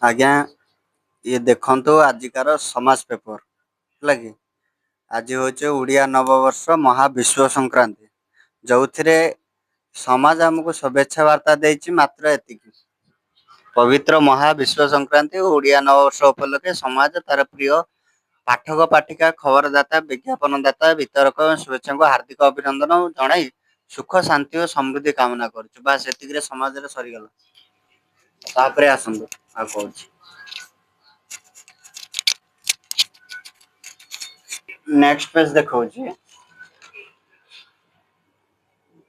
आज्ञा ये देखो आजिकार समाज पेपर है आज हूँ उड़िया नववर्ष महाविश्व संक्रांति जो थे समाज आमको शुभेच्छा वार्ता देती मात्र एति पवित्र महाविश्व संक्रांति और उड़िया नववर्ष उपलक्षे समाज तार प्रिय पाठक पाठिका खबरदाता विज्ञापनदाता वितरक शुभेच्छा को हार्दिक अभिनंदन जन सुख शांति और समृद्धि कामना कर समाज सरीगला आसतु आ कह नेक्स्ट पेज देखा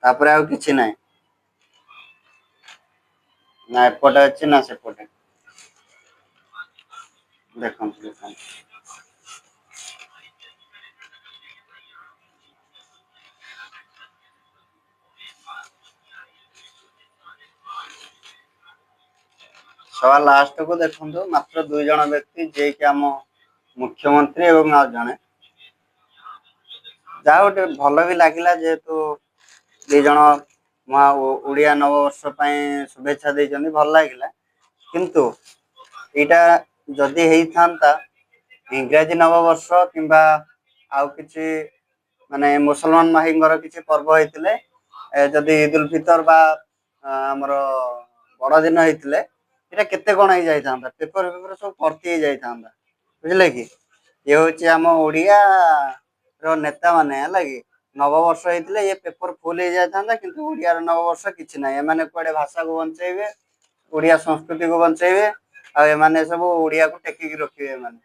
तापर आउ किछि नाही ना एपटे अच्छे ना सेपटे देखो सवा लास्ट को देखो मात्र 2 जन व्यक्ति जे कि आम मुख्यमंत्री एवं आ जने जहाँ गोटे भल भी लगिला जेहेतु 2 जन उड़िया नववर्ष शुभेच्छा देइछन्ति भल लगिला किंतु एटा जदि हेई थांता इंग्राजी नववर्ष किंबा आउ किछि माने मुसलमान भाईंगर किछि पर्व हेतिले जदि ईद उल फितर बा हमर बड़ दिन हेतिले एटा केते कोन हे जाई थांता पेपर पेपर सब भर्ती हे जाई थांता बुझले कि ये होची हम ओडिया रो नेता माने हला कि नववर्ष हेतिले ये पेपर फुल हे जाई थांता किंतु ओडिया रो नववर्ष किछि नै एमाने कोडे भाषा को बंचेबे ओडिया संस्कृति को बंचेबे आ एमाने सब ओडिया को टेकी रखिबे एमाने